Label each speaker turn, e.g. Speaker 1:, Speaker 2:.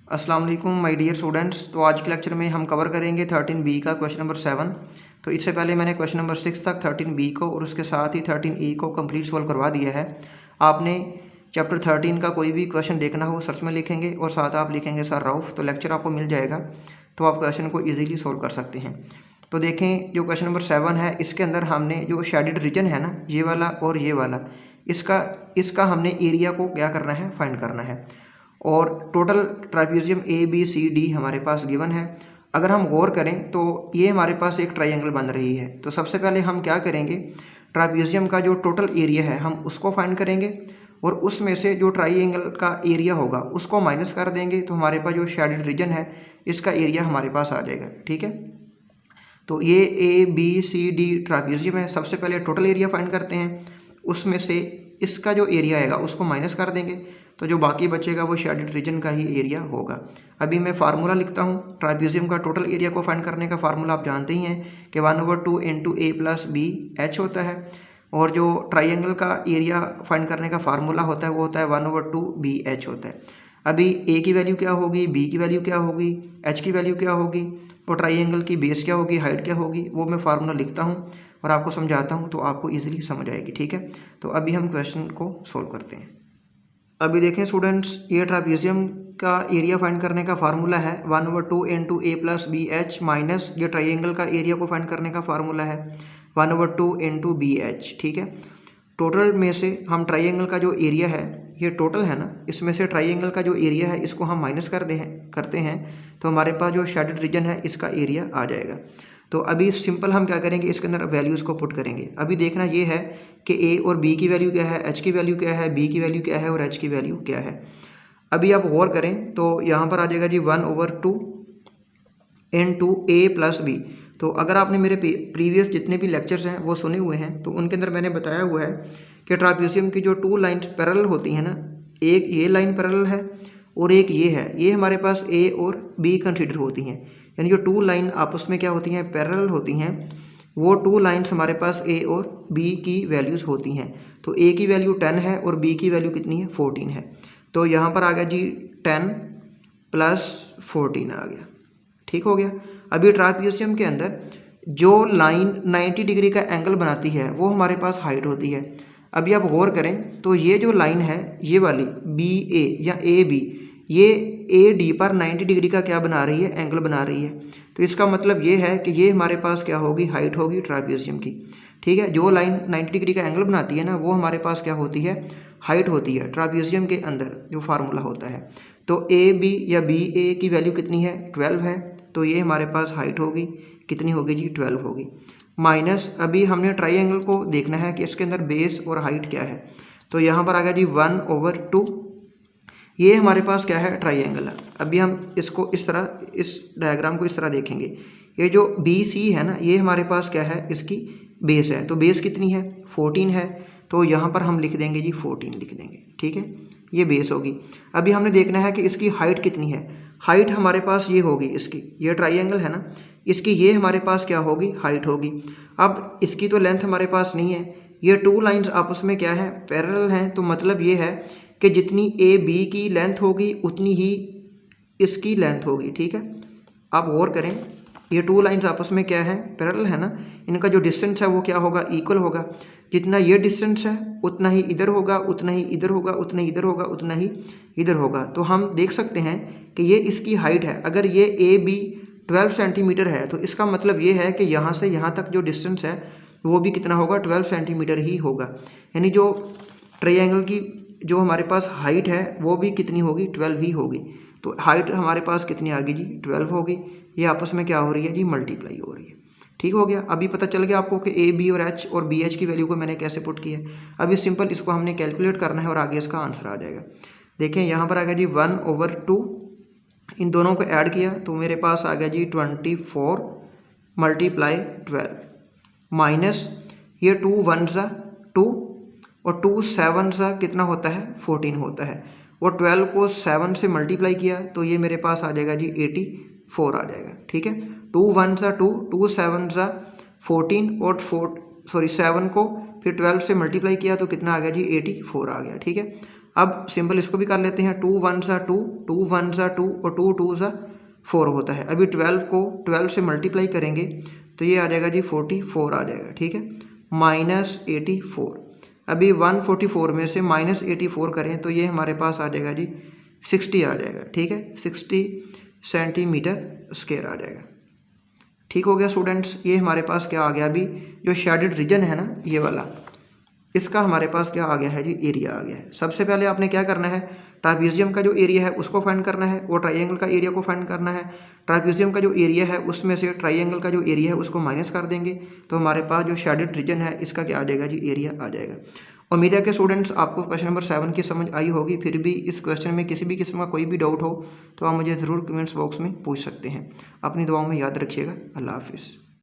Speaker 1: अस्सलाम वालेकुम my dear students. तो आज के लेक्चर में हम कवर करेंगे 13B का क्वेश्चन नंबर 7। तो इससे पहले मैंने क्वेश्चन नंबर 6 तक 13B को और उसके साथ ही 13E को कंप्लीट सॉल्व करवा दिया है। आपने चैप्टर 13 का कोई भी क्वेश्चन देखना हो सर्च में लिखेंगे और साथ आप लिखेंगे सर रऊफ़, तो लेक्चर आपको मिल जाएगा, तो आप क्वेश्चन को ईजिली सोल्व कर सकते हैं। तो देखें, जो क्वेश्चन नंबर 7 है इसके अंदर हमने जो शेडेड रीजन है ना, ये वाला और ये वाला, इसका हमने एरिया को क्या करना है, फाइंड करना है। और total trapezium A B C D हमारे पास गिवन है। अगर हम गौर करें तो ये हमारे पास एक ट्रायंगल बन रही है। तो सबसे पहले हम क्या करेंगे, ट्रापेजियम का जो टोटल एरिया है हम उसको फाइंड करेंगे और उसमें से जो ट्रायंगल का एरिया होगा उसको माइनस कर देंगे, तो हमारे पास जो शेडेड रीजन है इसका एरिया हमारे पास आ जाएगा। ठीक है, तो ये A B C D trapezium है। सबसे पहले टोटल एरिया फाइंड करते हैं, उसमें से इसका जो एरिया आएगा उसको माइनस कर देंगे, तो जो बाकी बचेगा वो शेडेड रीजन का ही एरिया होगा। अभी मैं फार्मूला लिखता हूँ। ट्रापेजियम का टोटल एरिया को फाइंड करने का फार्मूला आप जानते ही हैं कि 1/2 इंटू ए प्लस बी एच होता है, और जो ट्राइंगल का एरिया फाइंड करने का फार्मूला होता है वो होता है 1/2 बी एच होता है। अभी ए की वैल्यू क्या होगी, बी की वैल्यू क्या होगी, एच की वैल्यू क्या होगी और ट्राइंगल की बेस क्या होगी, हाइट क्या होगी, वो मैं फार्मूला लिखता हूँ और आपको समझाता हूँ, तो आपको ईजिली समझ आएगी। ठीक है, तो अभी हम क्वेश्चन को सोल्व करते हैं। अभी देखें स्टूडेंट्स, ये ट्रापेजियम का एरिया फाइंड करने का फार्मूला है 1/2 इंटू ए प्लस बी एच, माइनस ये ट्राइंगल का एरिया को फाइंड करने का फार्मूला है 1/2 इंटू बी एच। ठीक है, टोटल में से हम ट्राइंगल का जो एरिया है, ये टोटल है ना, इसमें से ट्राइंगल का जो एरिया है इसको हम माइनस करते हैं, तो हमारे पास जो शेडेड रीजन है इसका एरिया आ जाएगा। तो अभी सिंपल हम क्या करेंगे, इसके अंदर वैल्यूज़ को पुट करेंगे। अभी देखना ये है कि ए और बी की वैल्यू क्या है, एच की वैल्यू क्या है, बी की वैल्यू क्या है और एच की वैल्यू क्या है। अभी आप गौर करें तो यहाँ पर आ जाएगा जी 1/2 इंटू ए प्लस बी। तो अगर आपने मेरे प्रीवियस जितने भी लेक्चर्स हैं वो सुने हुए हैं तो उनके अंदर मैंने बताया हुआ है कि ट्रापेजियम की जो 2 लाइन्स पैरेलल होती हैं ना, एक ये लाइन पैरेलल है और एक ये है, ये हमारे पास ए और बी कंसीडर होती हैं। यानी जो 2 लाइन आपस में क्या होती हैं, पैरेलल होती हैं, वो 2 लाइन्स हमारे पास ए और बी की वैल्यूज़ होती हैं। तो ए की वैल्यू 10 है और बी की वैल्यू कितनी है, 14 है। तो यहाँ पर आ गया जी 10 प्लस 14 आ गया। ठीक हो गया। अभी ट्रापेजियम के अंदर जो लाइन 90 डिग्री का एंगल बनाती है वो हमारे पास हाइट होती है। अभी आप गौर करें तो ये जो लाइन है ये वाली बी ए या ए बी, ये ए डी पर 90 डिग्री का क्या बना रही है, एंगल बना रही है। तो इसका मतलब ये है कि ये हमारे पास क्या होगी, हाइट होगी ट्रापेजियम की। ठीक है, जो लाइन 90 डिग्री का एंगल बनाती है ना वो हमारे पास क्या होती है, हाइट होती है ट्रापेजियम के अंदर जो फार्मूला होता है। तो ए बी या बी ए की वैल्यू कितनी है, 12 है, तो ये हमारे पास हाइट होगी, कितनी होगी जी, 12 होगी। माइनस अभी हमने ट्राइंगल को देखना है कि इसके अंदर बेस और हाइट क्या है। तो यहाँ पर आ गया जी 1/2, ये हमारे पास क्या है, ट्राइंगल है। अभी हम इसको इस तरह, इस डायग्राम को इस तरह देखेंगे। ये जो बी सी है ना, ये हमारे पास क्या है, इसकी बेस है। तो बेस कितनी है, 14 है, तो यहाँ पर हम लिख देंगे जी 14 लिख देंगे। ठीक है, ये बेस होगी। अभी हमने देखना है कि इसकी हाइट कितनी है। हाइट हमारे पास ये होगी, इसकी ये ट्राइंगल है ना, इसकी ये हमारे पास क्या होगी, हाइट होगी। अब इसकी तो लेंथ हमारे पास नहीं है, ये 2 लाइंस आपस में क्या है, पैरेलल हैं। तो मतलब ये है कि जितनी ए बी की लेंथ होगी उतनी ही इसकी लेंथ होगी। ठीक है, आप गौर करें, ये 2 लाइंस आपस में क्या है, पैरेलल है ना, इनका जो डिस्टेंस है वो क्या होगा, इक्वल होगा। जितना ये डिस्टेंस है उतना ही इधर होगा, उतना ही इधर होगा, उतना ही इधर होगा, उतना ही इधर होगा। तो हम देख सकते हैं कि ये इसकी हाइट है। अगर ये ए बी 12 सेंटीमीटर है तो इसका मतलब ये है कि यहाँ से यहाँ तक जो डिस्टेंस है वो भी कितना होगा, 12 सेंटीमीटर ही होगा। यानी जो ट्रायंगल की जो हमारे पास हाइट है वो भी कितनी होगी, 12 ही होगी। तो हाइट हमारे पास कितनी आ गई जी, 12 होगी। ये आपस में क्या हो रही है जी, मल्टीप्लाई हो रही है। ठीक हो गया। अभी पता चल गया आपको कि ए बी और एच और बी एच की वैल्यू को मैंने कैसे पुट किया। अभी सिंपल इसको हमने कैलकुलेट करना है और आगे इसका आंसर आ जाएगा। देखें यहाँ पर आ गया जी 1/2, इन दोनों को ऐड किया तो मेरे पास आ गया जी 24 मल्टीप्लाई 12, माइनस ये 2 1 सा 2 और 2 7 सा कितना होता है, 14 होता है, और 12 को 7 से मल्टीप्लाई किया तो ये मेरे पास आ जाएगा जी 84 आ जाएगा। ठीक है, 2 1 सा 2, 2 7 सा 14 और 7 को फिर 12 से मल्टीप्लाई किया तो कितना आ गया जी, 84 आ गया। ठीक है, अब सिंपल इसको भी कर लेते हैं, 2 1 सा 2, 2 1 सा 2 और 2 2 सा 4 होता है। अभी 12 को 12 से मल्टीप्लाई करेंगे तो ये आ जाएगा जी 44 आ जाएगा, ठीक है, -84। अभी 144 में से -84 करें तो ये हमारे पास आ जाएगा जी 60 आ जाएगा, ठीक है, 60 सेंटीमीटर स्क्वायर आ जाएगा। ठीक हो गया स्टूडेंट्स, ये हमारे पास क्या आ गया, अभी जो शेडेड रीजन है ना ये वाला, इसका हमारे पास क्या आ गया है जी, एरिया आ गया है। सबसे पहले आपने क्या करना है, ट्रापीजियम का जो एरिया है उसको फाइंड करना है और ट्राइंगल का एरिया को फाइंड करना है। ट्रापीजियम का जो एरिया है उसमें से ट्राइंगल का जो एरिया है उसको माइनस कर देंगे तो हमारे पास जो शेडेड रीजन है इसका क्या आ जाएगा जी, एरिया आ जाएगा। उम्मीद है कि स्टूडेंट्स आपको क्वेश्चन नंबर 7 की समझ आई होगी। फिर भी इस क्वेश्चन में किसी भी किस्म का कोई भी डाउट हो तो आप मुझे ज़रूर कमेंट्स बॉक्स में पूछ सकते हैं। अपनी दुआओं में याद रखिएगा। अल्लाह हाफिज़।